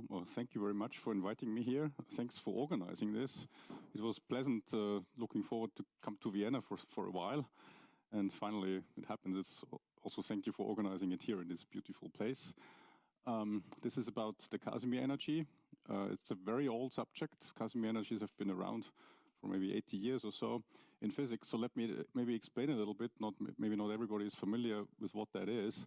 Well, thank you very much for inviting me here. Thanks for organizing this. It was pleasant looking forward to come to Vienna for a while. And finally, it happens. It's also thank you for organizing it here in this beautiful place. This is about the Casimir energy. It's a very old subject. Casimir energies have been around for maybe 80 years or so in physics. So let me maybe explain a little bit. Maybe not everybody is familiar with what that is.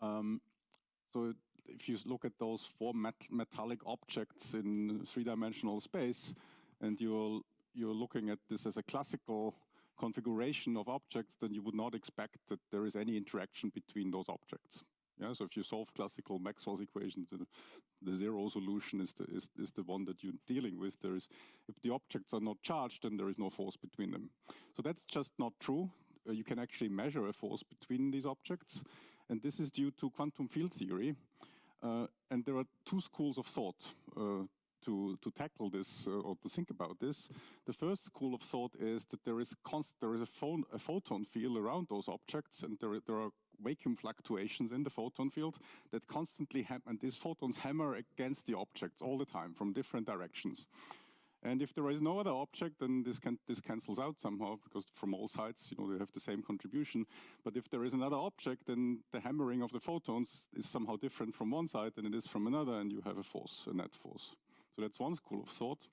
So if you look at those four metallic objects in three-dimensional space, and you're looking at this as a classical configuration of objects, then you would not expect that there is any interaction between those objects. Yeah, so if you solve classical Maxwell's equations, the zero solution is the one that you're dealing with. If the objects are not charged, then there is no force between them. So that's just not true. You can actually measure a force between these objects, and this is due to quantum field theory. And there are two schools of thought to tackle this or to think about this. The first school of thought is that there is a photon field around those objects, and there are vacuum fluctuations in the photon field that constantly and these photons hammer against the objects all the time from different directions. And if there is no other object, then this cancels out somehow, because from all sides, they have the same contribution. But if there is another object, then the hammering of the photons is somehow different from one side than it is from another, and you have a force, a net force. So that's one school of thought.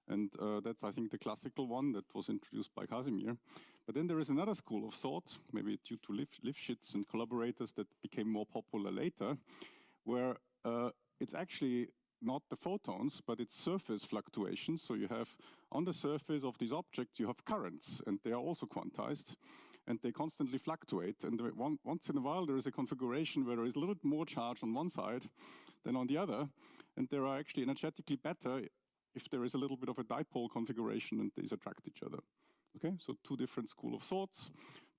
And that's, I think, the classical one that was introduced by Casimir. But then there is another school of thought, maybe due to Lifshitz and collaborators, that became more popular later, where it's actually not the photons, but it's surface fluctuations. So you have, on the surface of these objects, you have currents, and they are also quantized, and they constantly fluctuate. And once in a while, there is a configuration where there is a little bit more charge on one side than on the other, and they are actually energetically better if there is a little bit of a dipole configuration and these attract each other. Okay, so two different school of thoughts,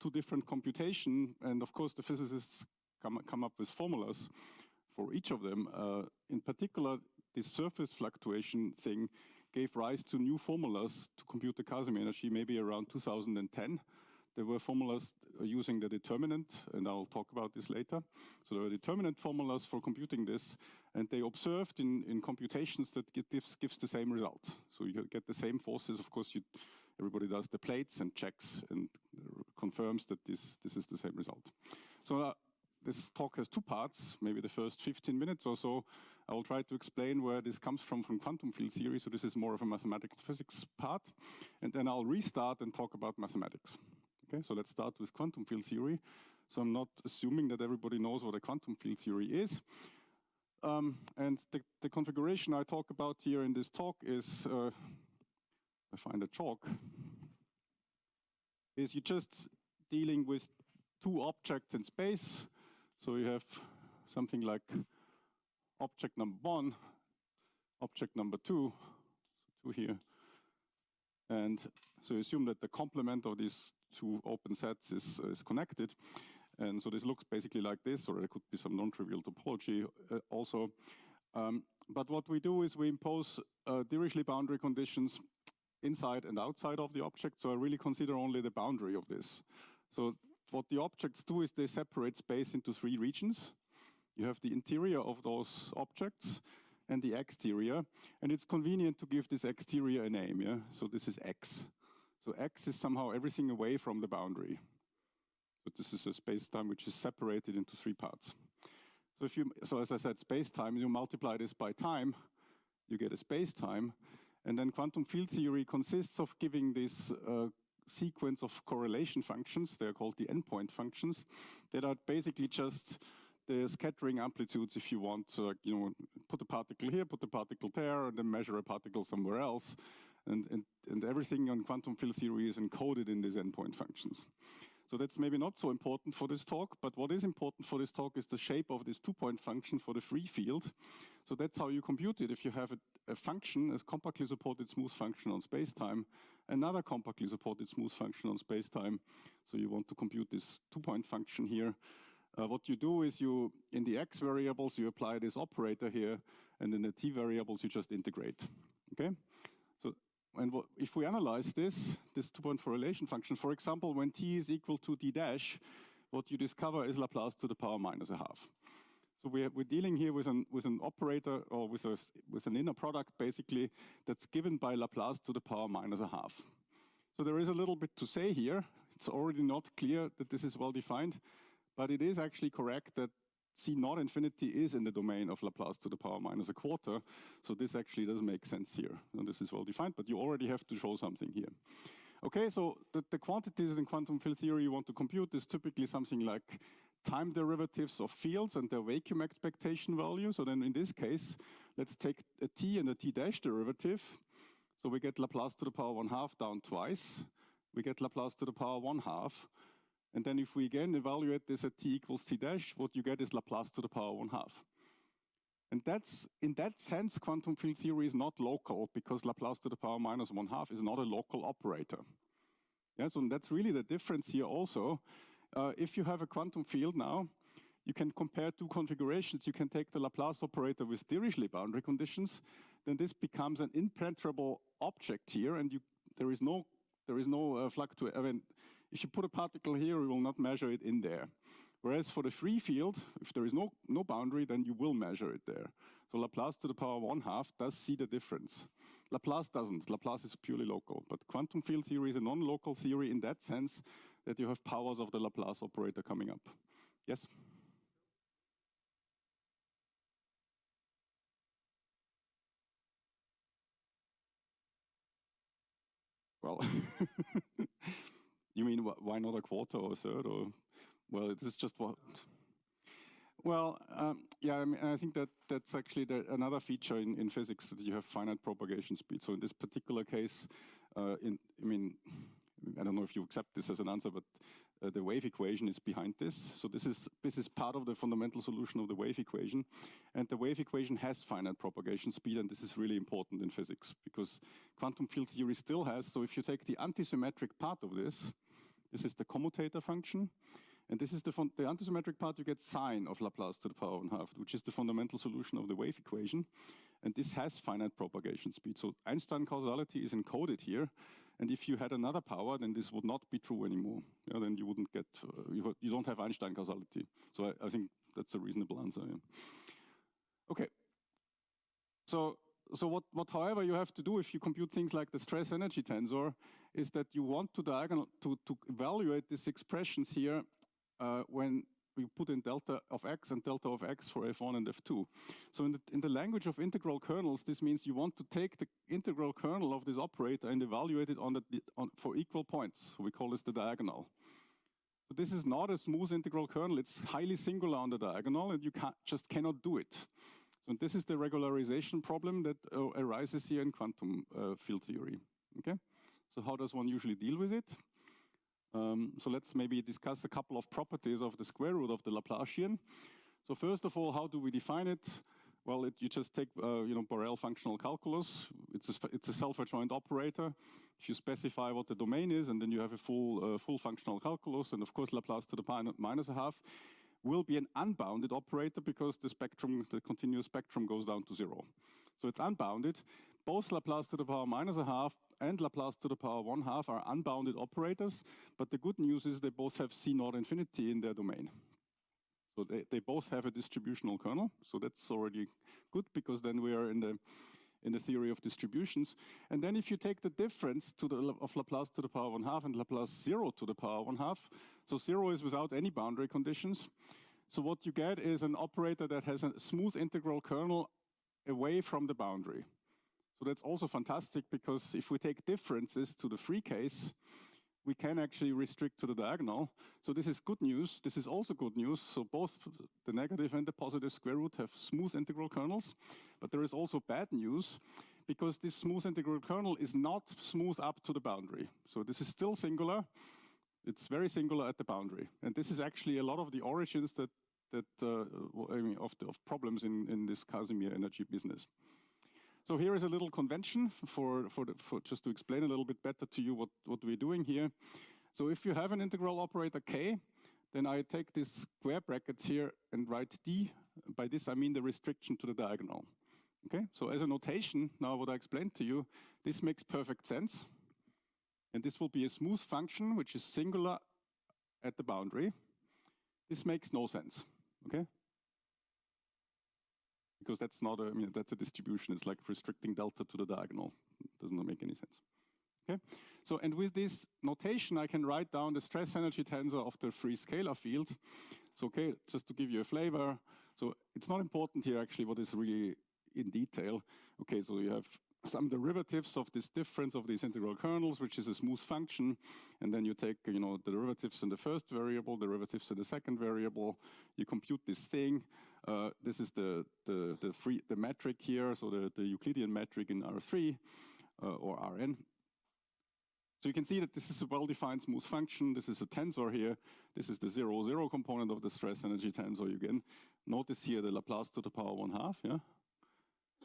two different computation, and of course the physicists come up with formulas for each of them. In particular, this surface fluctuation thing gave rise to new formulas to compute the Casimir energy, maybe around 2010. There were formulas using the determinant, and I'll talk about this later. So there were determinant formulas for computing this, and they observed in computations that gives the same result. So you get the same forces. Of course, everybody does the plates and checks and confirms that this is the same result. So this talk has two parts, maybe the first 15 minutes or so. I will try to explain where this comes from quantum field theory. So this is more of a mathematical physics part. And then I'll restart and talk about mathematics. Okay, so let's start with quantum field theory. So I'm not assuming that everybody knows what a quantum field theory is. And the configuration I talk about here in this talk is, I find a chalk, is you're just dealing with two objects in space. So you have something like object number one, object number two, so two here. And so you assume that the complement of these two open sets is connected. And so this looks basically like this, or there could be some non-trivial topology also. But what we do is we impose Dirichlet boundary conditions inside and outside of the object. So I really consider only the boundary of this. So what the objects do is they separate space into three regions. You have the interior of those objects and the exterior. And it's convenient to give this exterior a name. Yeah? So this is X. So X is somehow everything away from the boundary. So this is a space-time which is separated into three parts. So as I said, space-time, you multiply this by time, you get a space-time. And then quantum field theory consists of giving this sequence of correlation functions. They're called the endpoint functions that are basically just the scattering amplitudes if you want to, put a particle here, put a particle there, and then measure a particle somewhere else. And everything on quantum field theory is encoded in these endpoint functions. So that's maybe not so important for this talk, but what is important for this talk is the shape of this two-point function for the free field. So that's how you compute it. If you have a function, a compactly supported smooth function on space-time, another compactly supported smooth function on space-time, so you want to compute this two-point function here, what you do is in the x variables, you apply this operator here, and in the t variables, you just integrate. Okay? And if we analyze this two-point correlation function, for example, when t is equal to d dash, what you discover is Laplace to the power minus a half. So we're dealing here with an operator or with an inner product basically that's given by Laplace to the power minus a half. So there is a little bit to say here. It's already not clear that this is well defined, but it is actually correct that C naught infinity is in the domain of Laplace to the power minus a quarter. So this actually does make sense here. And this is well defined, but you already have to show something here. Okay, so the quantities in quantum field theory you want to compute is typically something like time derivatives of fields and their vacuum expectation value. So then in this case, let's take a t and a t dash derivative. So we get Laplace to the power 1/2 down twice. We get Laplace to the power 1/2. And then if we again evaluate this at t equals t dash, what you get is Laplace to the power 1/2. And that's, in that sense, quantum field theory is not local because Laplace to the power minus 1/2 is not a local operator. Yeah, so that's really the difference here also. If you have a quantum field now, you can compare two configurations. You can take the Laplace operator with Dirichlet boundary conditions, then this becomes an impenetrable object here, and there is no fluctuation. I mean, if you put a particle here, you will not measure it in there. Whereas for the free field, if there is no boundary, then you will measure it there. So Laplace to the power 1/2 does see the difference. Laplace doesn't. Laplace is purely local. But quantum field theory is a non-local theory in that sense that you have powers of the Laplace operator coming up. Yes? Well, you mean why not a quarter or a third? Or, well, it is just what... Well, yeah, I mean, I think that's actually another feature in physics that you have finite propagation speed. So in this particular case, I don't know if you accept this as an answer, but the wave equation is behind this. So this is part of the fundamental solution of the wave equation. And the wave equation has finite propagation speed, and this is really important in physics because quantum field theory still has. So if you take the antisymmetric part of this is the commutator function. And this is the antisymmetric part, you get sine of Laplace to the power 1/2, which is the fundamental solution of the wave equation. And this has finite propagation speed. So Einstein causality is encoded here. And if you had another power, then this would not be true anymore. Yeah, then you wouldn't get, you don't have Einstein causality. So I think that's a reasonable answer. Yeah. Okay. So what, however, you have to do if you compute things like the stress energy tensor is that you want to evaluate these expressions here when we put in delta of x and delta of x for f1 and f2. So in the language of integral kernels, this means you want to take the integral kernel of this operator and evaluate it for equal points. So we call this the diagonal. So this is not a smooth integral kernel. It's highly singular on the diagonal, and you just cannot do it. So this is the regularization problem that arises here in quantum field theory. Okay. So how does one usually deal with it? So let's maybe discuss a couple of properties of the square root of the Laplacian. So first of all, how do we define it? Well, you just take Borel functional calculus. It's a self-adjoint operator. If you specify what the domain is, and then you have a full functional calculus, and of course Laplace to the power minus a half will be an unbounded operator because the continuous spectrum goes down to 0. So it's unbounded. Both Laplace to the power minus a half and Laplace to the power 1/2 are unbounded operators, but the good news is they both have C naught infinity in their domain. So they both have a distributional kernel, so that's already good because then we are in the theory of distributions. And then if you take the difference of Laplace to the power 1/2 and Laplace 0 to the power 1/2, so 0 is without any boundary conditions. So what you get is an operator that has a smooth integral kernel away from the boundary. So that's also fantastic because if we take differences to the free case, we can actually restrict to the diagonal. So this is good news. This is also good news. So both the negative and the positive square root have smooth integral kernels. But there is also bad news because this smooth integral kernel is not smooth up to the boundary. So this is still singular. It's very singular at the boundary. And this is actually a lot of the origins of problems in this Casimir energy business. So here is a little convention for just to explain a little bit better to you what we're doing here. So if you have an integral operator k, then I take these square brackets here and write d. By this I mean the restriction to the diagonal. Okay, so as a notation, now what I explained to you, this makes perfect sense. And this will be a smooth function which is singular at the boundary. This makes no sense. Okay? because that's not a, I mean, that's a distribution. It's like restricting delta to the diagonal. It doesn't make any sense. Okay, so and with this notation, I can write down the stress energy tensor of the free scalar field. So okay, just to give you a flavor. So it's not important here actually what is really in detail. Okay, so you have some derivatives of this difference of these integral kernels, which is a smooth function, and then you take, you know, the derivatives in the first variable, derivatives in the second variable. You compute this thing. This is the metric here, so the Euclidean metric in R3 or Rn. So you can see that this is a well-defined smooth function. This is a tensor here. This is the 0, 0 component of the stress energy tensor. You can notice here the Laplace to the power 1/2, yeah?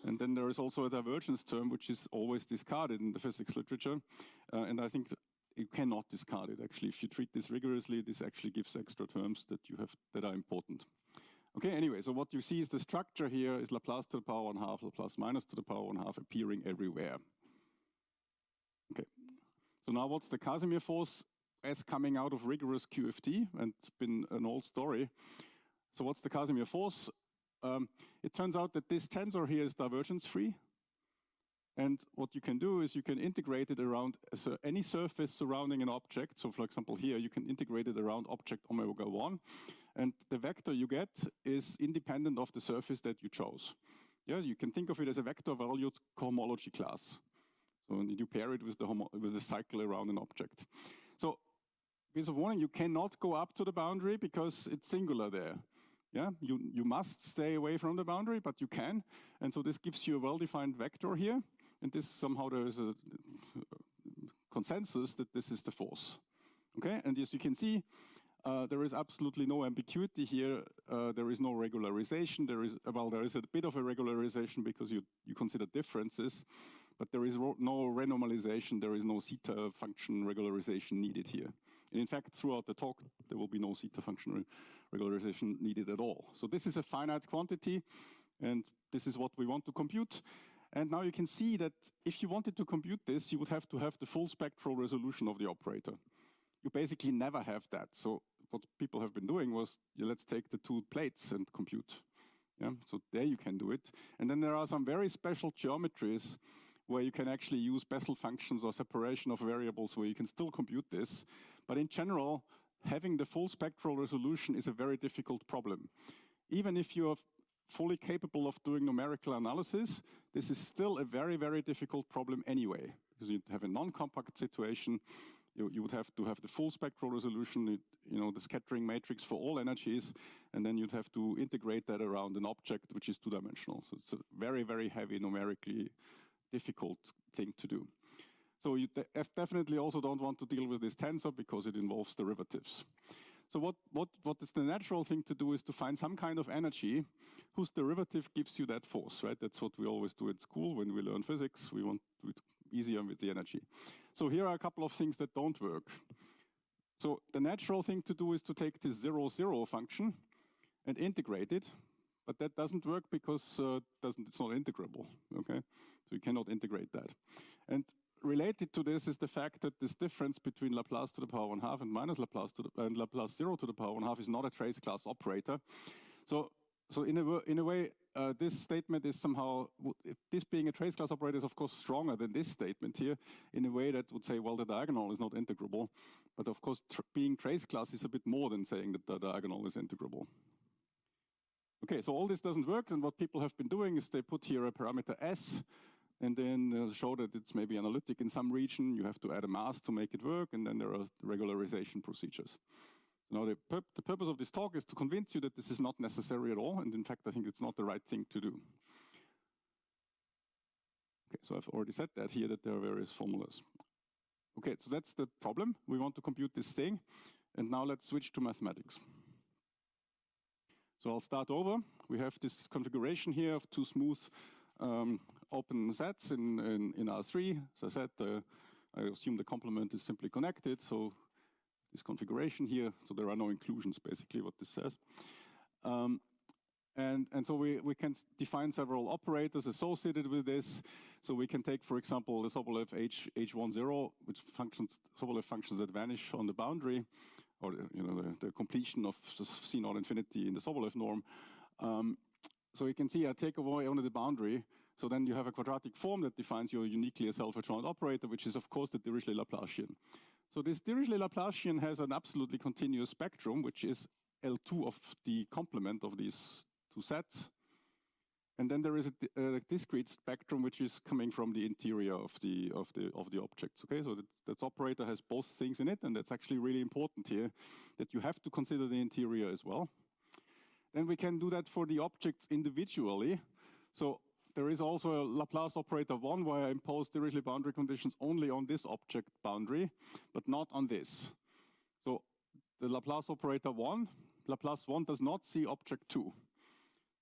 And then there is also a divergence term, which is always discarded in the physics literature. And I think that you cannot discard it, actually. If you treat this rigorously, this actually gives extra terms that you have that are important. Okay, anyway, so what you see is the structure here is Laplace to the power 1/2, Laplace minus to the power 1/2 appearing everywhere. Okay, so now what's the Casimir force as coming out of rigorous QFT? And it's been an old story. So what's the Casimir force? It turns out that this tensor here is divergence free. And what you can do is you can integrate it around any surface surrounding an object. So for example, here you can integrate it around object omega 1. And the vector you get is independent of the surface that you chose. Yeah, you can think of it as a vector valued cohomology class. So you pair it with the cycle around an object. So piece of warning, you cannot go up to the boundary because it's singular there. Yeah, you must stay away from the boundary, but you can. And so this gives you a well-defined vector here. And this somehow there is a consensus that this is the force. Okay, and as you can see, there is absolutely no ambiguity here. There is no regularization. There is a bit of a regularization because you consider differences, but there is no renormalization. There is no zeta function regularization needed here. And in fact, throughout the talk, there will be no zeta function regularization needed at all. So this is a finite quantity, and this is what we want to compute. And now you can see that if you wanted to compute this, you would have to have the full spectral resolution of the operator. You basically never have that. So what people have been doing was, let's take the two plates and compute. Yeah, so there you can do it. And then there are some very special geometries where you can actually use Bessel functions or separation of variables where you can still compute this. But in general, having the full spectral resolution is a very difficult problem. Even if you are fully capable of doing numerical analysis, this is still a very, very difficult problem anyway. Because you have a non-compact situation, you would have to have the full spectral resolution, the scattering matrix for all energies, and then you'd have to integrate that around an object which is two-dimensional. So it's a very, very heavy numerically difficult thing to do. So you definitely also don't want to deal with this tensor because it involves derivatives. So what is the natural thing to do is to find some kind of energy whose derivative gives you that force, right? That's what we always do at school when we learn physics. We want to do it easier with the energy. So here are a couple of things that don't work. So the natural thing to do is to take this 0, 0 function and integrate it. But that doesn't work because it's not integrable, okay? So you cannot integrate that. And related to this is the fact that this difference between Laplace to the power 1/2 and minus Laplace and Laplace 0 to the power 1/2 is not a trace class operator. So in a way, this statement is somehow, this being a trace class operator is of course stronger than this statement here, in a way that would say, well, the diagonal is not integrable. But of course, being trace class is a bit more than saying that the diagonal is integrable. Okay, so all this doesn't work, and what people have been doing is they put here a parameter S, and then show that it's maybe analytic in some region. You have to add a mass to make it work, and then there are regularization procedures. Now the purpose of this talk is to convince you that this is not necessary at all, and in fact I think it's not the right thing to do. Okay, so I've already said that here, that there are various formulas. Okay, so that's the problem. We want to compute this thing, and now let's switch to mathematics. So I'll start over. We have this configuration here of two smooth open sets in R3. As I said, I assume the complement is simply connected. So this configuration here, so there are no inclusions, basically what this says. And so we can define several operators associated with this. So we can take, for example, the Sobolev H10, which Sobolev functions that vanish on the boundary, or the completion of C0 infinity in the Sobolev norm. So you can see I take away only the boundary. So then you have a quadratic form that defines your uniquely self-adjoint operator, which is of course the Dirichlet-Laplacian. So this Dirichlet-Laplacian has an absolutely continuous spectrum, which is L2 of the complement of these two sets. And then there is a discrete spectrum which is coming from the interior of the objects. Okay, so that operator has both things in it, and that's actually really important here, that you have to consider the interior as well. Then we can do that for the objects individually. So there is also a Laplace operator 1 where I impose Dirichlet boundary conditions only on this object boundary, but not on this. So the Laplace operator 1, Laplace 1 does not see object 2.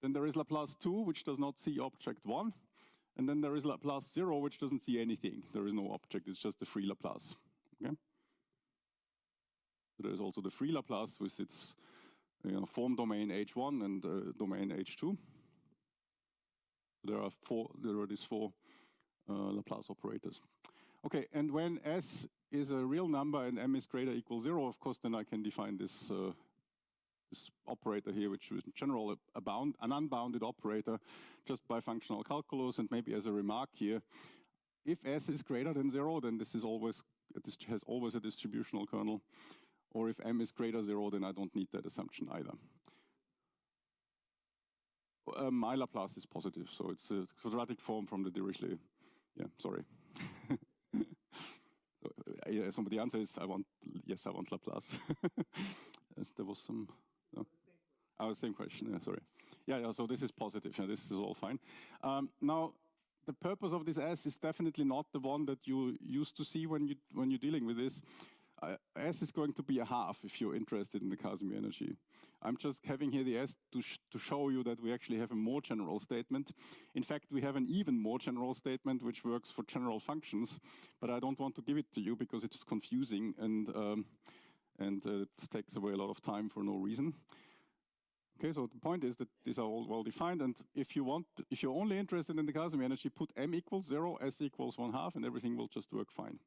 Then there is Laplace 2, which does not see object 1. And then there is Laplace 0, which doesn't see anything. There is no object, it's just the free Laplace. Okay? So there is also the free Laplace with its form domain H1 and domain H2. There are these four Laplace operators. Okay, and when S is a real number and M is greater or equal 0, of course, then I can define this this operator here, which is in general an unbounded operator, just by functional calculus. And maybe as a remark here, if S is greater than 0, then this has always a distributional kernel. Or if M is greater 0, then I don't need that assumption either. My Laplace is positive, so it's a quadratic form from the Dirichlet. Yeah, sorry. So the answer is yes, I want Laplace. There was some. No? Same question. Yeah, sorry. Yeah. So this is positive. Yeah, this is all fine. Now, the purpose of this S is definitely not the one that you used to see when you're dealing with this. S is going to be a half if you're interested in the Casimir energy. I'm just having here the S to show you that we actually have a more general statement. In fact, we have an even more general statement which works for general functions, but I don't want to give it to you because it's confusing and it takes away a lot of time for no reason. Okay, so the point is that these are all well defined, and if you're only interested in the Casimir energy, put M equals 0, S equals 1/2, and everything will just work fine.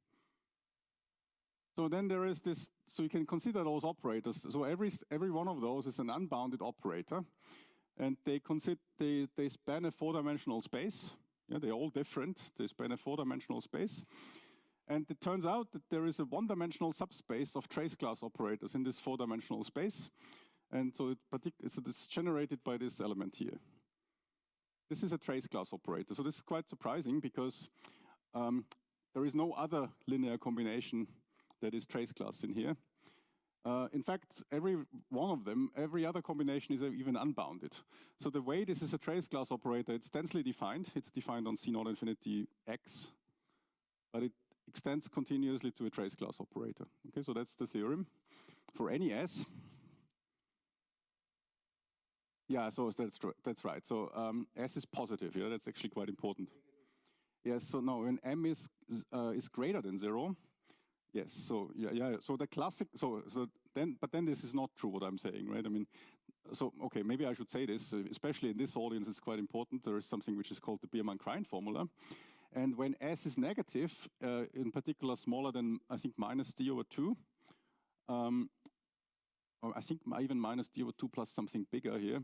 So then there is this, so you can consider those operators. So every one of those is an unbounded operator, and they span a 4-dimensional space. Yeah, they're all different. They span a 4-dimensional space. And it turns out that there is a 1-dimensional subspace of trace class operators in this 4-dimensional space. And so it's generated by this element here. This is a trace class operator. So this is quite surprising because there is no other linear combination that is trace class in here. In fact, every one of them, every other combination is even unbounded. So the way this is a trace class operator, it's densely defined. It's defined on C0 infinity X, but it extends continuously to a trace class operator. Okay, so that's the theorem for any S. Yeah, so that's right. So S is positive. Yeah, that's actually quite important. Yes. So no, when M is greater than 0. Yes, so yeah. So the classic, but then this is not true what I'm saying, right? I mean, so okay, maybe I should say this, especially in this audience, it's quite important. There is something which is called the Biermann-Krein formula, and when S is negative, in particular smaller than I think minus d/2, or I think even minus d/2 plus something bigger here,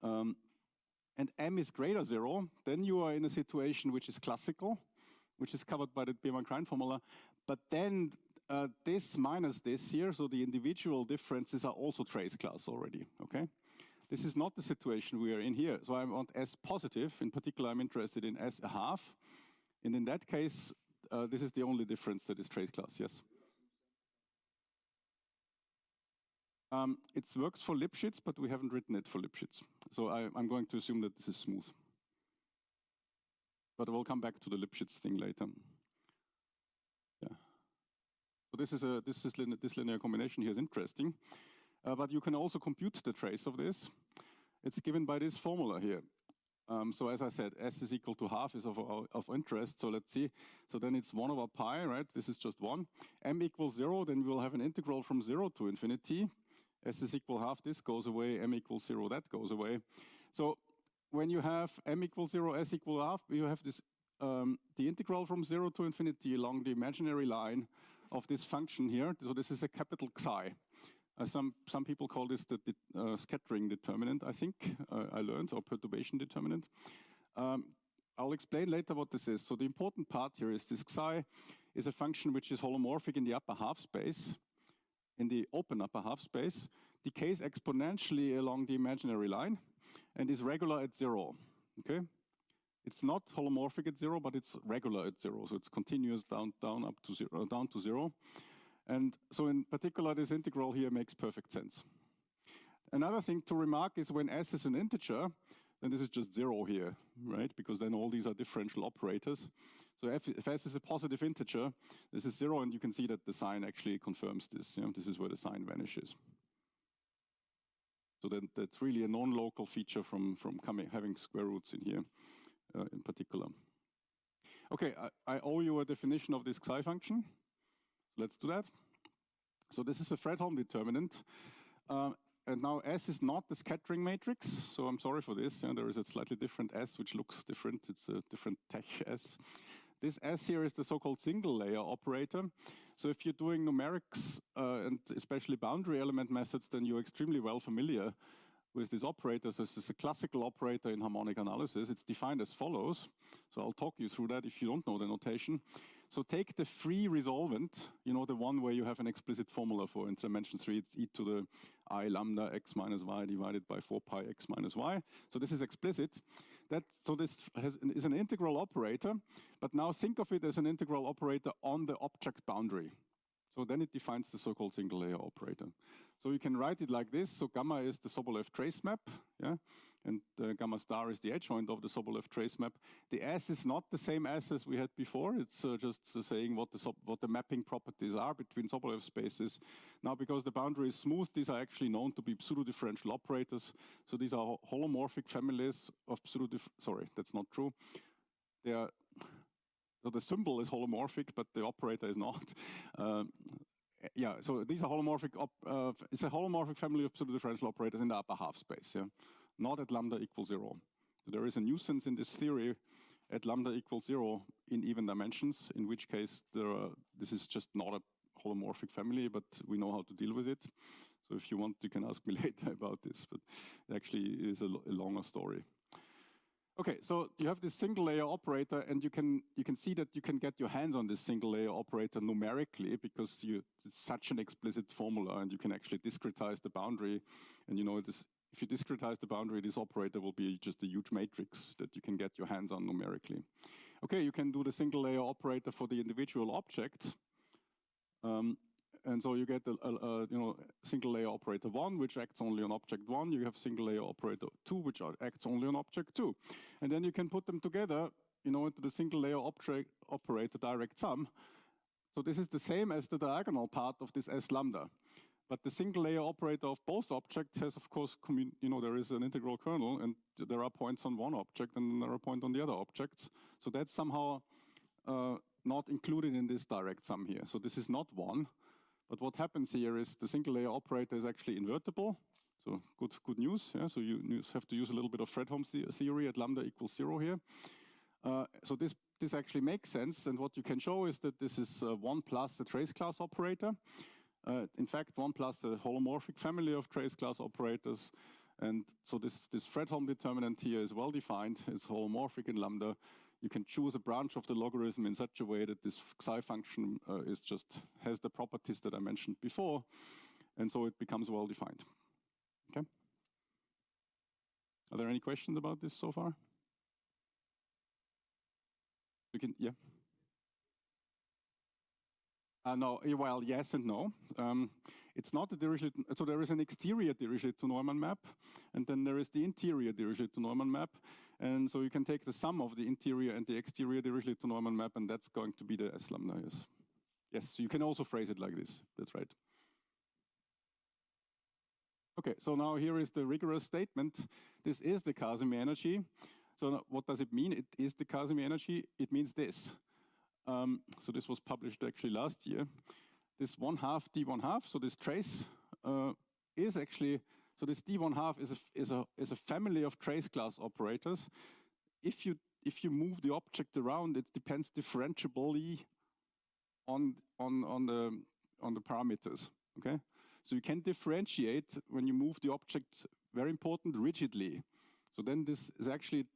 and M is greater 0, then you are in a situation which is classical, which is covered by the Biermann-Krein formula. But then this minus this here, so the individual differences are also trace class already, okay? This is not the situation we are in here. So I want S positive. In particular, I'm interested in S ½ And in that case, this is the only difference that is trace class, yes? It works for Lipschitz, but we haven't written it for Lipschitz. So I'm going to assume that this is smooth. But we'll come back to the Lipschitz thing later. Yeah. So this linear combination here is interesting, but you can also compute the trace of this. It's given by this formula here. So as I said, S is equal to ½ is of interest. So let's see. So then it's 1/pi, right? This is just 1. M equals 0, then we'll have an integral from 0 to infinity. S is equal ½ this goes away. M equals 0, that goes away. So when you have M equals 0, S equal ½ you have this the integral from 0 to infinity along the imaginary line of this function here. So this is a capital Xi. Some people call this the scattering determinant, I think, I learned, or perturbation determinant. I'll explain later what this is. So the important part here is this psi is a function which is holomorphic in the upper half space, in the open upper half space, decays exponentially along the imaginary line, and is regular at 0, okay? It's not holomorphic at 0, but it's regular at 0, so it's continuous down to 0. And so in particular, this integral here makes perfect sense. Another thing to remark is when s is an integer, then this is just 0 here, right? Because then all these are differential operators. So if s is a positive integer, this is 0, and you can see that the sign actually confirms this. You know, this is where the sign vanishes. So then that's really a non-local feature from having square roots in here in particular. Okay, I owe you a definition of this psi function. Let's do that. So this is a Fredholm determinant. And now S is not the scattering matrix, so I'm sorry for this. There is a slightly different S which looks different. It's a different tech S. This S here is the so-called single layer operator. So if you're doing numerics and especially boundary element methods, then you're extremely well familiar with this operator. So this is a classical operator in harmonic analysis. It's defined as follows. So I'll talk you through that if you don't know the notation. So take the free resolvent, you know, the one where you have an explicit formula for in dimension 3, it's e to the I lambda x minus y divided by 4 pi x minus y. So this is explicit. So this is an integral operator, but now think of it as an integral operator on the object boundary. So then it defines the so-called single layer operator. So you can write it like this. So gamma is the Sobolev trace map, yeah? And gamma star is the adjoint of the Sobolev trace map. The S is not the same S as we had before. It's just saying what the mapping properties are between Sobolev spaces. Now, because the boundary is smooth, these are actually known to be pseudo-differential operators. So these are holomorphic families of sorry, that's not true. So the symbol is holomorphic, but the operator is not. Yeah, so these are holomorphic. It's a holomorphic family of pseudo-differential operators in the upper half space. Yeah, not at lambda equals 0. So there is a nuisance in this theory at lambda equals 0 in even dimensions. In which case, this is just not a holomorphic family, but we know how to deal with it. So if you want, you can ask me later about this. But it actually is a longer story. Okay, so you have this single layer operator, and you can see that you can get your hands on this single layer operator numerically because it's such an explicit formula, and you can actually discretize the boundary. And you know this, if you discretize the boundary, this operator will be just a huge matrix that you can get your hands on numerically. Okay, you can do the single layer operator for the individual objects. And so you get single layer operator 1, which acts only on object 1. You have single layer operator 2, which acts only on object 2. And then you can put them together, you know, into the single layer operator direct sum. So this is the same as the diagonal part of this S lambda. But the single layer operator of both objects has, of course, there is an integral kernel, and there are points on one object and there are points on the other objects. So that's somehow not included in this direct sum here. So this is not 1. But what happens here is the single layer operator is actually invertible. So good news. Yeah? So you have to use a little bit of Fredholm theory at lambda equals 0 here. So this actually makes sense. And what you can show is that this is 1 plus the trace class operator. In fact, 1 plus the holomorphic family of trace class operators. And so this Fredholm determinant here is well defined. It's holomorphic in lambda. You can choose a branch of the logarithm in such a way that this psi function has the properties that I mentioned before, and so it becomes well defined. Okay. Are there any questions about this so far? Yeah. No, well, yes and no. It's not a Dirichlet, so there is an exterior Dirichlet to Neumann map, and then there is the interior Dirichlet to Neumann map. And so you can take the sum of the interior and the exterior Dirichlet to Neumann map, and that's going to be the S lambda, yes. Yes, you can also phrase it like this, that's right. Okay, so now here is the rigorous statement. This is the Casimir energy. So what does it mean? It is the Casimir energy. It means this. So this was published actually last year. This 1/2 d1/2, so this trace is actually, so this d1/2 is a family of trace class operators. If you move the object around, it depends differentiably on the parameters. Okay, So you can differentiate when you move the object, very important, rigidly. So then this is actually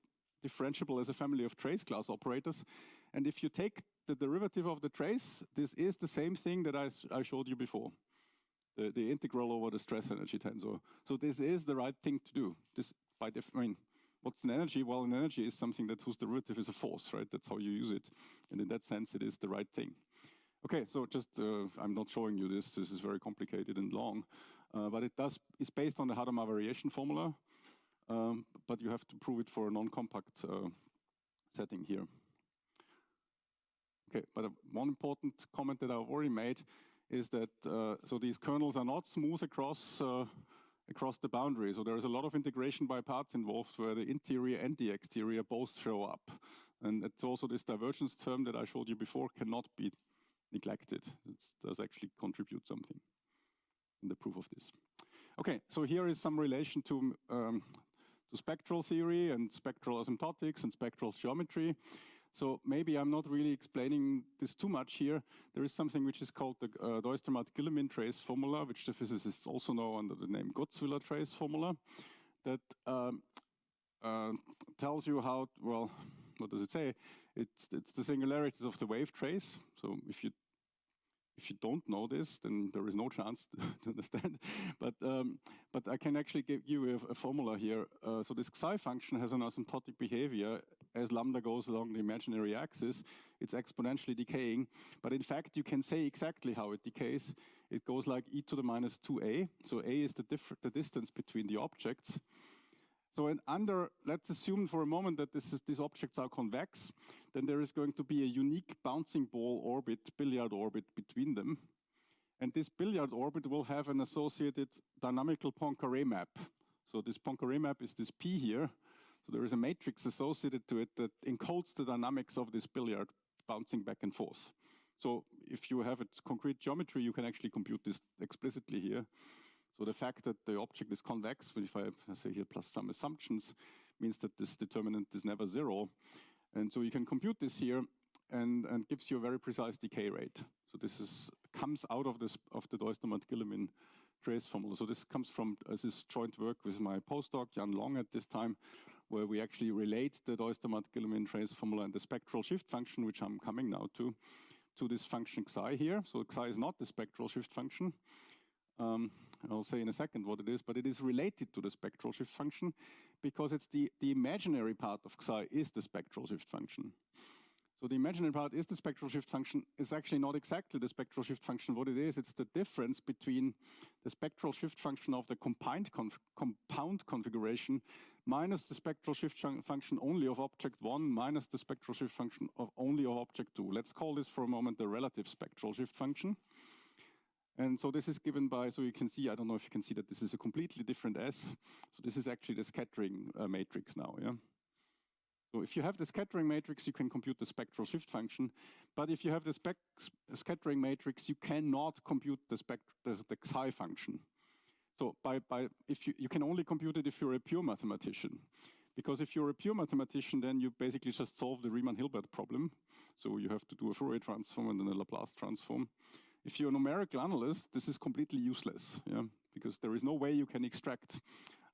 differentiable as a family of trace class operators. And if you take the derivative of the trace, this is the same thing that I showed you before, the integral over the stress energy tensor. So this is the right thing to do. This I mean, what's an energy? Well, an energy is something that whose derivative is a force, right? That's how you use it. And in that sense, it is the right thing. Okay, so just, I'm not showing you this. This is very complicated and long. But it's based on the Hadamard variation formula. But you have to prove it for a non-compact setting here. Okay, but one important comment that I've already made is that so these kernels are not smooth across the boundary. So there is a lot of integration by parts involved where the interior and the exterior both show up. And it's also this divergence term that I showed you before cannot be neglected. It does actually contribute something in the proof of this. Okay, so here is some relation to spectral theory and spectral asymptotics and spectral geometry. So maybe I'm not really explaining this too much here. There is something which is called the Doistermaat-Guillemin trace formula, which the physicists also know under the name Gotzwiller trace formula, that tells you how, well, what does it say? It's the singularities of the wave trace. So if you don't know this, then there is no chance to understand. But I can actually give you a formula here. So this psi function has an asymptotic behavior as lambda goes along the imaginary axis. It's exponentially decaying. But in fact, you can say exactly how it decays. It goes like e to the minus 2a. So a is the distance between the objects. So let's assume for a moment that these objects are convex, then there is going to be a unique bouncing ball orbit, billiard orbit between them. And this billiard orbit will have an associated dynamical Poincaré map. So this Poincaré map is this P here. So there is a matrix associated to it that encodes the dynamics of this billiard bouncing back and forth. So if you have a concrete geometry, you can actually compute this explicitly here. So the fact that the object is convex, if I say here plus some assumptions, means that this determinant is never zero. And so you can compute this here and gives you a very precise decay rate. So this comes out of the Doistermaat-Guillemin trace formula. So this comes from this joint work with my postdoc, Jan Long, at this time, where we actually relate the Doistermaat-Guillemin trace formula and the spectral shift function, which I'm coming now to this function psi here. So psi is not the spectral shift function. I'll say in a second what it is, but it is related to the spectral shift function because it's the imaginary part of psi is the spectral shift function. So the imaginary part is the spectral shift function. It's actually not exactly the spectral shift function. What it is, it's the difference between the spectral shift function of the compound configuration minus the spectral shift function only of object 1 minus the spectral shift function of only of object 2. Let's call this for a moment the relative spectral shift function. And so this is given by, so you can see, I don't know if you can see that this is a completely different S. So this is actually the scattering matrix now, yeah? So if you have the scattering matrix, you can compute the spectral shift function. But if you have the scattering matrix, you cannot compute the psi function. So if you can only compute it if you're a pure mathematician. Because if you're a pure mathematician, then you basically just solve the Riemann-Hilbert problem. So you have to do a Fourier transform and then a Laplace transform. If you're a numerical analyst, this is completely useless, yeah? Because there is no way you can extract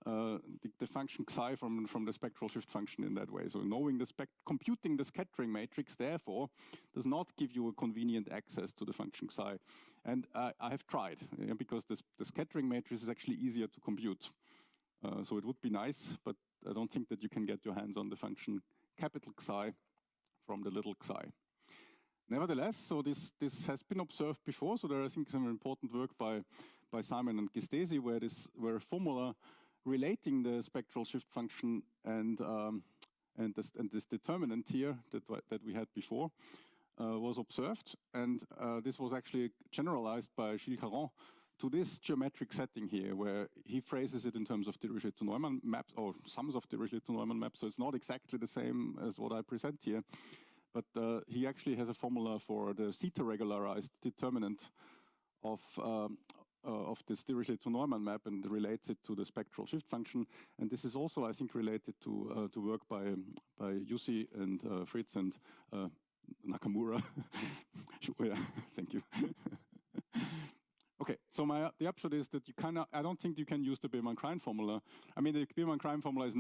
the function psi from the spectral shift function in that way. So knowing computing the scattering matrix, therefore, does not give you a convenient access to the function psi. And I have tried, yeah, because the scattering matrix is actually easier to compute. So it would be nice, but I don't think that you can get your hands on the function capital Xi from the little xi. Nevertheless, so this has been observed before. So there, I think, some important work by Simon and Gistesi, where a formula relating the spectral shift function and this determinant here that we had before was observed, and this was actually generalized by Gilles Caron to this geometric setting here, where he phrases it in terms of Dirichlet to Neumann maps or sums of Dirichlet to Neumann maps. So it's not exactly the same as what I present here. But he actually has a formula for the zeta regularized determinant of this Dirichlet to Neumann map and relates it to the spectral shift function. And this is also, I think, related to work by Yussi and Fritz and Nakamura. Yeah, thank you. Okay. Okay, so the upshot is that I don't think you can use the Biermann-Krein formula. I mean, the Biermann-Krein formula is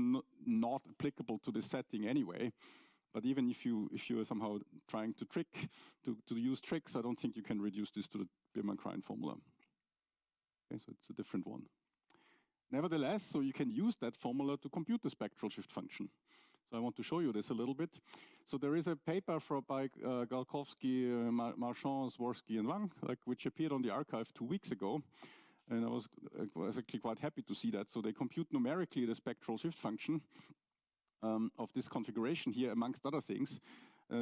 not applicable to this setting anyway. But even if you are somehow trying to use tricks, I don't think you can reduce this to the Biermann-Krein formula. Okay, so it's a different one. Nevertheless, so you can use that formula to compute the spectral shift function. So I want to show you this a little bit. So there is a paper by Galkowski, Marchand, Zworsky, and Fang, which appeared on the archive 2 weeks ago. And I was actually quite happy to see that. So they compute numerically the spectral shift function of this configuration here, amongst other things.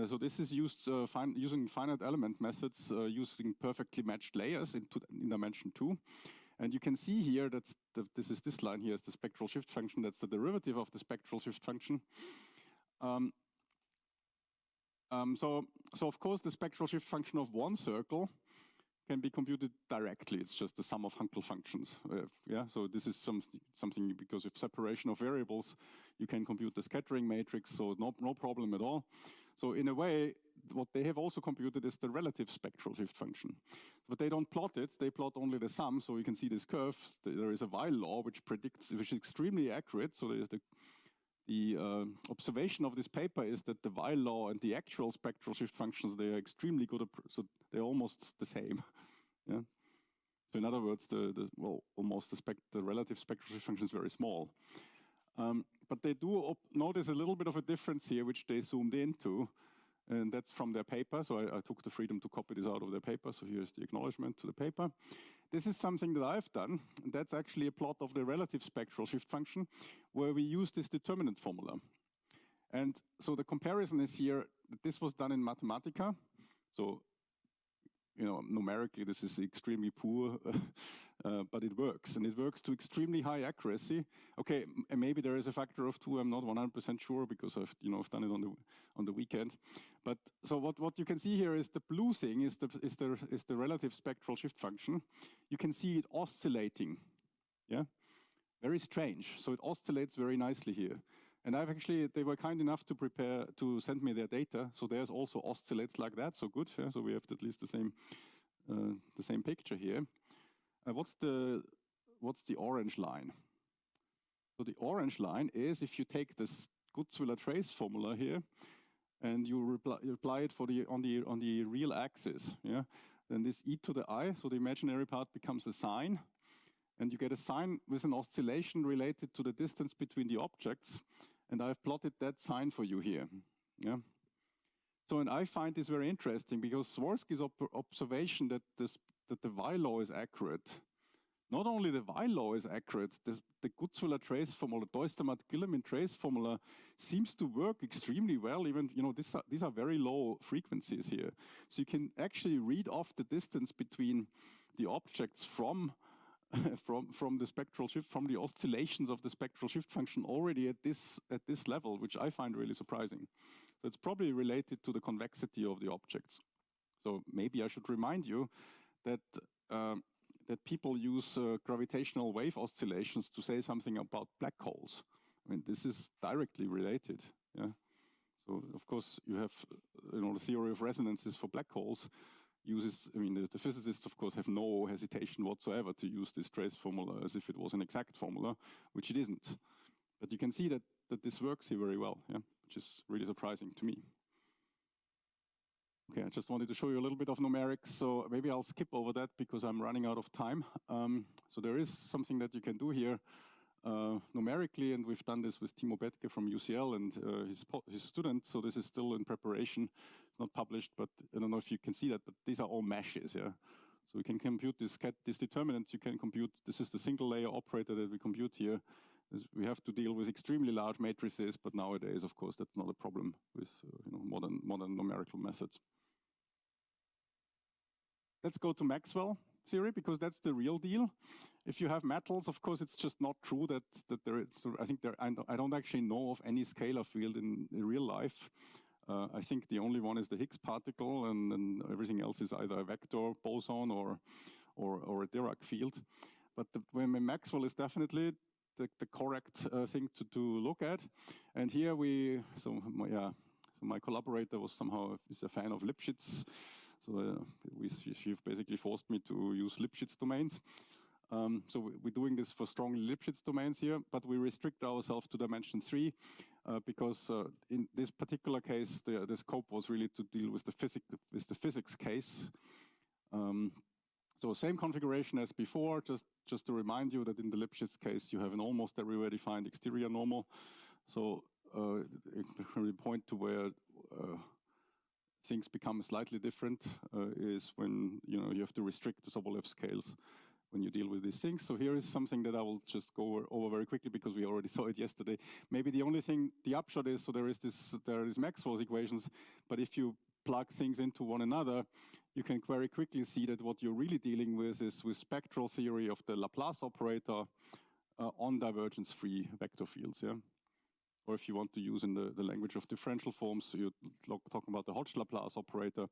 So this is used using finite element methods, using perfectly matched layers in dimension 2. And you can see here that this line here is the spectral shift function. That's the derivative of the spectral shift function. So of course, the spectral shift function of one circle can be computed directly. It's just the sum of Hankel functions. Yeah. So this is something because of separation of variables, you can compute the scattering matrix. So no problem at all. So in a way, what they have also computed is the relative spectral shift function. But they don't plot it, they plot only the sum. So you can see this curve. There is a Weil law which is extremely accurate. So the observation of this paper is that the Weil law and the actual spectral shift functions, they are extremely good. So they're almost the same. Yeah. So in other words, the relative spectral shift function is very small. But they do notice a little bit of a difference here, which they zoomed into. And that's from their paper. So I took the freedom to copy this out of their paper. So here's the acknowledgement to the paper. This is something that I've done. And that's actually a plot of the relative spectral shift function where we use this determinant formula. And so the comparison is here that this was done in Mathematica. So, you know, numerically, this is extremely poor, but it works. And it works to extremely high accuracy. Okay, maybe there is a factor of 2. I'm not 100% sure because I've done it on the weekend. But so what you can see here is the blue thing is the relative spectral shift function. You can see it oscillating. Yeah, very strange. So it oscillates very nicely here. And they were kind enough to send me their data. So there's also oscillates like that. So good. Yeah? So we have at least the same picture here. What's the orange line? So the orange line is if you take this Gutzwiller trace formula here, and you apply it on the real axis. Yeah. Then this e to the I, so the imaginary part becomes a sine, and you get a sine with an oscillation related to the distance between the objects. And I've plotted that sign for you here. Yeah. So, and I find this very interesting because Zworsky's observation that the Weil law is accurate. Not only the Weil law is accurate, the Gutzwiller trace formula, Deustermatt-Guillemin trace formula seems to work extremely well. Even, you know, these are very low frequencies here. So you can actually read off the distance between the objects from the spectral shift, from the oscillations of the spectral shift function already at this level, which I find really surprising. So it's probably related to the convexity of the objects. So maybe I should remind you that people use gravitational wave oscillations to say something about black holes. I mean, this is directly related. Yeah. So of course you have, the theory of resonances for black holes. The physicists, of course, have no hesitation whatsoever to use this trace formula as if it was an exact formula, which it isn't. But you can see that this works here very well, yeah, which is really surprising to me. Okay, I just wanted to show you a little bit of numerics, so maybe I'll skip over that because I'm running out of time. So there is something that you can do here numerically, and we've done this with Timo Betcke from UCL and his student, so this is still in preparation. It's not published, but I don't know if you can see that, but these are all meshes, yeah? So we can compute these determinants, you can compute, this is the single layer operator that we compute here. We have to deal with extremely large matrices, but nowadays, of course, that's not a problem with modern numerical methods. Let's go to Maxwell theory, because that's the real deal. If you have metals, of course, it's just not true that there is, I don't actually know of any scalar field in real life. I think the only one is the Higgs particle, and everything else is either a vector boson or a Dirac field. But Maxwell is definitely the correct thing to look at. And here so my collaborator is a fan of Lipschitz. So she've basically forced me to use Lipschitz domains. So we're doing this for strongly Lipschitz domains here, but we restrict ourselves to dimension 3 because in this particular case, the scope was really to deal with the physics case. So same configuration as before, just to remind you that in the Lipschitz case, you have an almost everywhere defined exterior normal. So it can point to where things become slightly different is when you have to restrict the Sobolev scales when you deal with these things. So here is something that I will just go over very quickly because we already saw it yesterday. Maybe the only thing, the upshot is, so there is Maxwell's equations, but if you plug things into one another, you can very quickly see that what you're really dealing with is with spectral theory of the Laplace operator on divergence-free vector fields, yeah? Or if you want to use in the language of differential forms, so you're talking about the Hodge-Laplace operator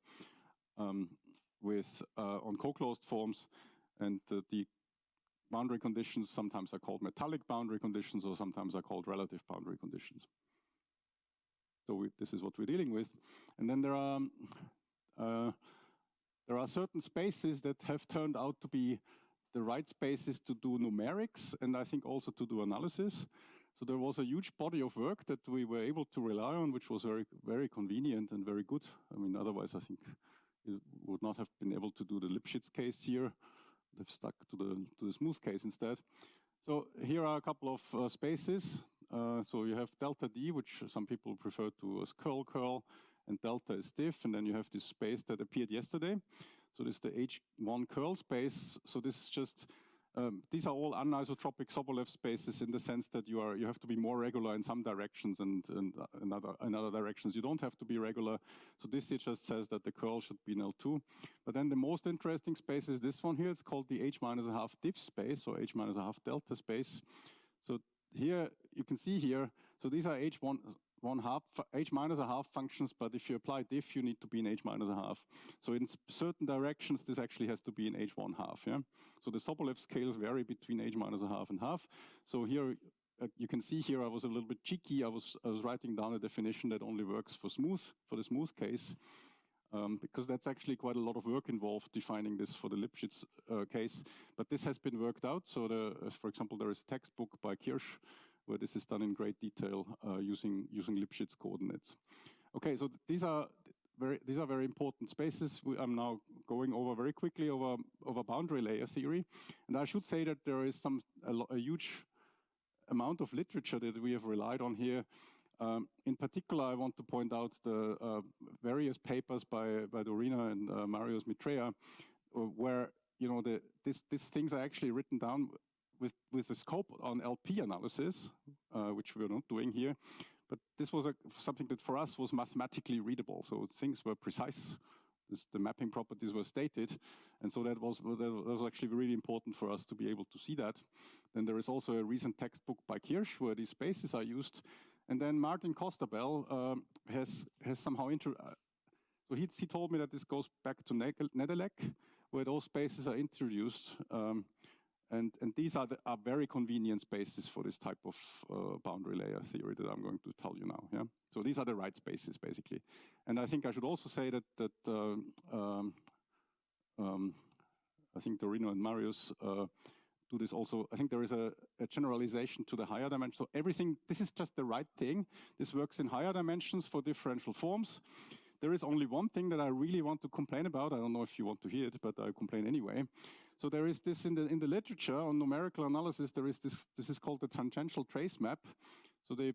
with on co-closed forms. And the boundary conditions sometimes are called metallic boundary conditions or sometimes are called relative boundary conditions. So this is what we're dealing with. And then there are certain spaces that have turned out to be the right spaces to do numerics and I think also to do analysis. So there was a huge body of work that we were able to rely on, which was very, very convenient and very good. I mean, otherwise I think it would not have been able to do the Lipschitz case here. They've stuck to the smooth case instead. So here are a couple of spaces. So you have delta D, which some people prefer to as curl, and delta is diff, and then you have this space that appeared yesterday. So this is the H1 curl space. So this is just these are all anisotropic Sobolev spaces in the sense that you have to be more regular in some directions and in other directions you don't have to be regular. So this here just says that the curl should be in L2. But then the most interesting space is this one here. It's called the H minus a half diff space or H minus a half delta space. So here you can see here. So these are H minus a half functions, but if you apply diff, you need to be in H minus a half. So in certain directions, this actually has to be in H1 half. Yeah. So the Sobolev scales vary between H minus a half and half. So here you can see here I was a little bit cheeky. I was writing down a definition that only works for the smooth case, because that's actually quite a lot of work involved defining this for the Lipschitz case. But this has been worked out. So for example, there is a textbook by Kirsch where this is done in great detail using Lipschitz coordinates. Okay, so these are very important spaces. I'm now going over very quickly over boundary layer theory, and I should say that there is a huge amount of literature that we have relied on here. In particular, I want to point out the various papers by Dorina and Marius Mitrea, where these things are actually written down with the scope on LP analysis, which we're not doing here. But this was something that for us was mathematically readable. So things were precise. The mapping properties were stated. And so that was actually really important for us to be able to see that. Then there is also a recent textbook by Kirsch where these spaces are used. And then Martin Costabel has somehow so he told me that this goes back to Nedelec, where those spaces are introduced. And these are very convenient spaces for this type of boundary layer theory that I'm going to tell you now. Yeah. So these are the right spaces basically. And I think I should also say that I think Dorino and Marius do this also. I think there is a generalization to the higher dimension. So everything, this is just the right thing. This works in higher dimensions for differential forms. There is only one thing that I really want to complain about. I don't know if you want to hear it, but I complain anyway. So there is this in the literature on numerical analysis. There is this is called the tangential trace map. So they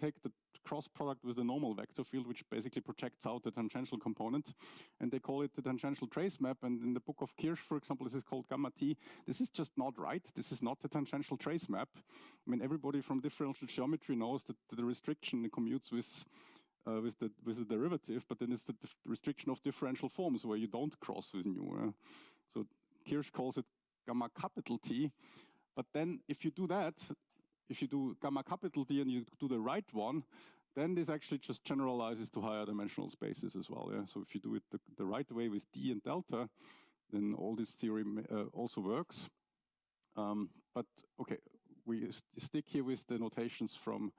take the cross product with the normal vector field, which basically projects out the tangential component, and they call it the tangential trace map. And in the book of Kirsch, for example, this is called gamma t. This is just not right. This is not the tangential trace map. I mean, everybody from differential geometry knows that the restriction commutes with the derivative, but then it's the restriction of differential forms where you don't cross with nu. So Kirsch calls it gamma capital T. But then if you do that, if you do gamma capital T and you do the right one, then this actually just generalizes to higher dimensional spaces as well. Yeah? So if you do it the right way with D and delta, then all this theory also works. But okay, we stick here with the notations from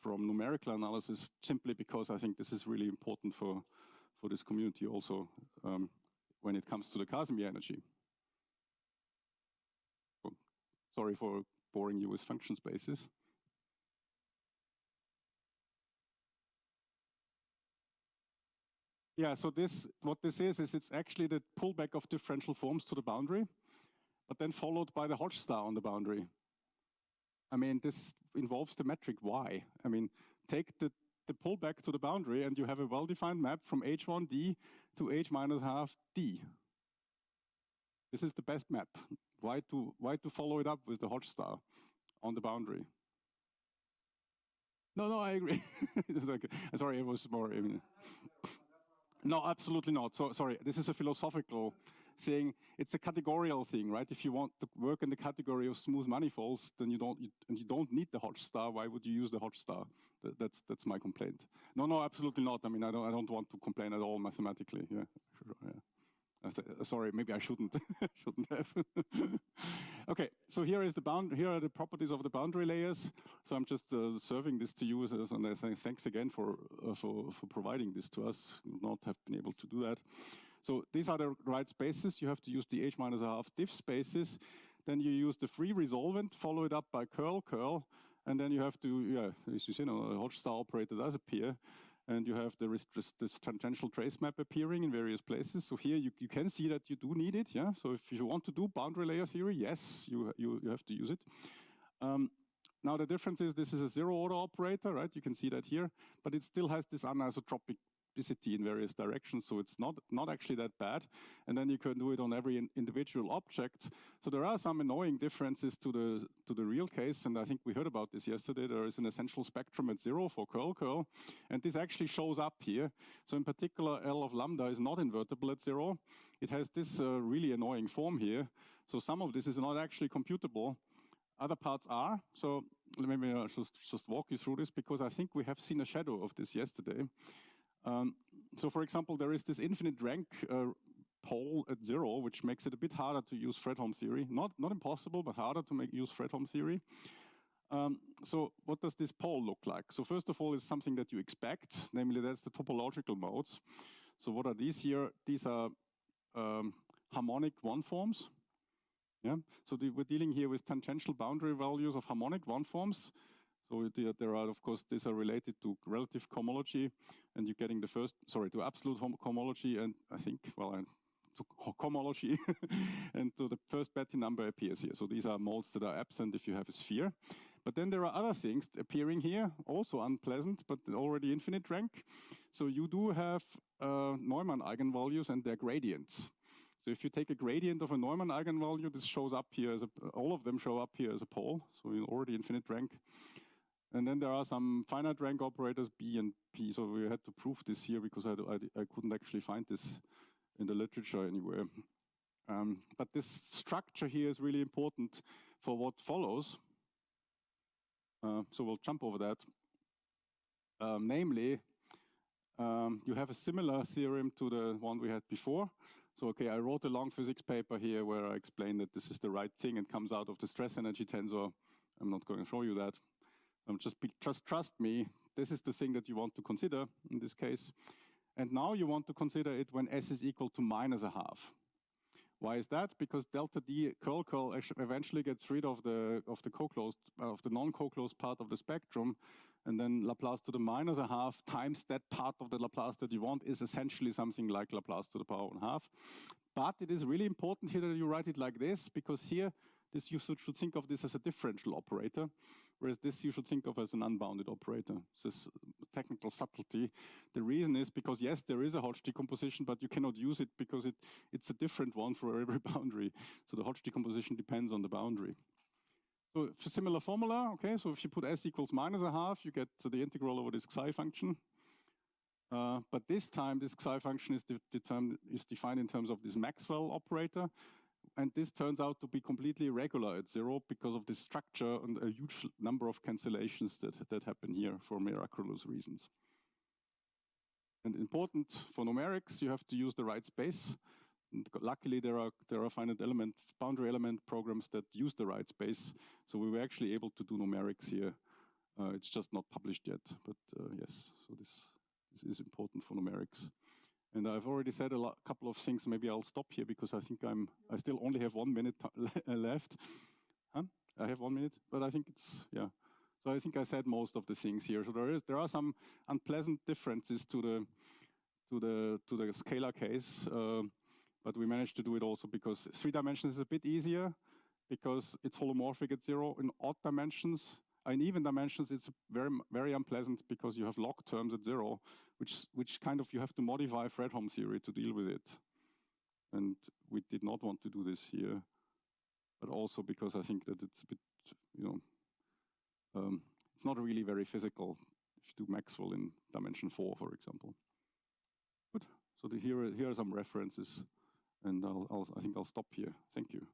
numerical analysis simply because I think this is really important for this community also when it comes to the Casimir energy. So, sorry for boring you with function spaces. Yeah, so what this is it's actually the pullback of differential forms to the boundary, but then followed by the Hodge star on the boundary. I mean, this involves the metric y. I mean, take the pullback to the boundary and you have a well-defined map from h1d to h minus half d. This is the best map. Why to follow it up with the Hodge star on the boundary? No, I agree. Okay. Sorry, it was more. I mean, no, absolutely not. So sorry, this is a philosophical thing. It's a categorical thing, right? If you want to work in the category of smooth manifolds, then you don't need the Hodge star. Why would you use the Hodge star? That's my complaint. No, absolutely not. I mean, I don't want to complain at all mathematically. Yeah, sure, yeah. Sorry, maybe I shouldn't have. Okay, so here are the properties of the boundary layers. So I'm just serving this to you, and I say thanks again for providing this to us. Would not have been able to do that. So these are the right spaces. You have to use the h minus half diff spaces. Then you use the free resolvent, follow it up by curl, and then you have to, as you see, a Hodge star operator does appear. And you have this tangential trace map appearing in various places. So here you can see that you do need it. Yeah. So if you want to do boundary layer theory, yes, you have to use it. Now the difference is this is a zero order operator, right? You can see that here, but it still has this anisotropicity in various directions, so it's not actually that bad. And then you can do it on every individual object. So there are some annoying differences to the real case, and I think we heard about this yesterday. There is an essential spectrum at 0 for curl, and this actually shows up here. So in particular, L of lambda is not invertible at 0. It has this really annoying form here. So some of this is not actually computable. Other parts are. So maybe I'll just walk you through this, because I think we have seen a shadow of this yesterday. So for example, there is this infinite rank pole at 0, which makes it a bit harder to use Fredholm theory. Not impossible, but harder to use Fredholm theory. So what does this pole look like? So first of all, it's something that you expect, namely that's the topological modes. So what are these here? These are harmonic one forms. Yeah. So we're dealing here with tangential boundary values of harmonic one forms. So there are, of course, these are related to relative cohomology, and you're getting to absolute cohomology, and I think, to cohomology, and so the first Betcke number appears here. So these are modes that are absent if you have a sphere. But then there are other things appearing here, also unpleasant, but already infinite rank. So you do have Neumann eigenvalues and their gradients. So if you take a gradient of a Neumann eigenvalue, this shows up here as all of them show up here as a pole. So you're already infinite rank. And then there are some finite rank operators, B and P. So we had to prove this here because I couldn't actually find this in the literature anywhere. But this structure here is really important for what follows. So we'll jump over that. Namely, you have a similar theorem to the one we had before. So, okay, I wrote a long physics paper here where I explained that this is the right thing and comes out of the stress energy tensor. I'm not going to show you that. Just trust me, this is the thing that you want to consider in this case. And now you want to consider it when S is equal to -1/2. Why is that? Because delta D curl eventually gets rid of the non-co-closed part of the spectrum, and then Laplace to the -1/2 times that part of the Laplace that you want is essentially something like Laplace to the power 1/2. But it is really important here that you write it like this, because here you should think of this as a differential operator, whereas this you should think of as an unbounded operator. This is technical subtlety. The reason is because, yes, there is a Hodge decomposition, but you cannot use it because it's a different one for every boundary. So the Hodge decomposition depends on the boundary. So for similar formula, okay, so if you put S equals -1/2, you get the integral over this psi function. But this time, this psi function is defined in terms of this Maxwell operator. And this turns out to be completely regular at 0 because of this structure and a huge number of cancellations that happen here for miraculous reasons. And important for numerics, you have to use the right space. And luckily, there are finite element, boundary element programs that use the right space. So we were actually able to do numerics here. It's just not published yet, but yes, so this is important for numerics. And I've already said a couple of things. Maybe I'll stop here because I think I still only have 1 minute left. Huh? I have 1 minute, but I think it's, yeah. So I think I said most of the things here. So there are some unpleasant differences to the scalar case, but we managed to do it also because 3 dimensions is a bit easier because it's holomorphic at 0. In odd dimensions, in even dimensions, it's very, very unpleasant because you have log terms at 0, which kind of you have to modify Fredholm theory to deal with it. And we did not want to do this here, but also because I think that it's a bit, it's not really very physical if you do Maxwell in dimension 4, for example. Good. So here are some references, and I think I'll stop here. Thank you.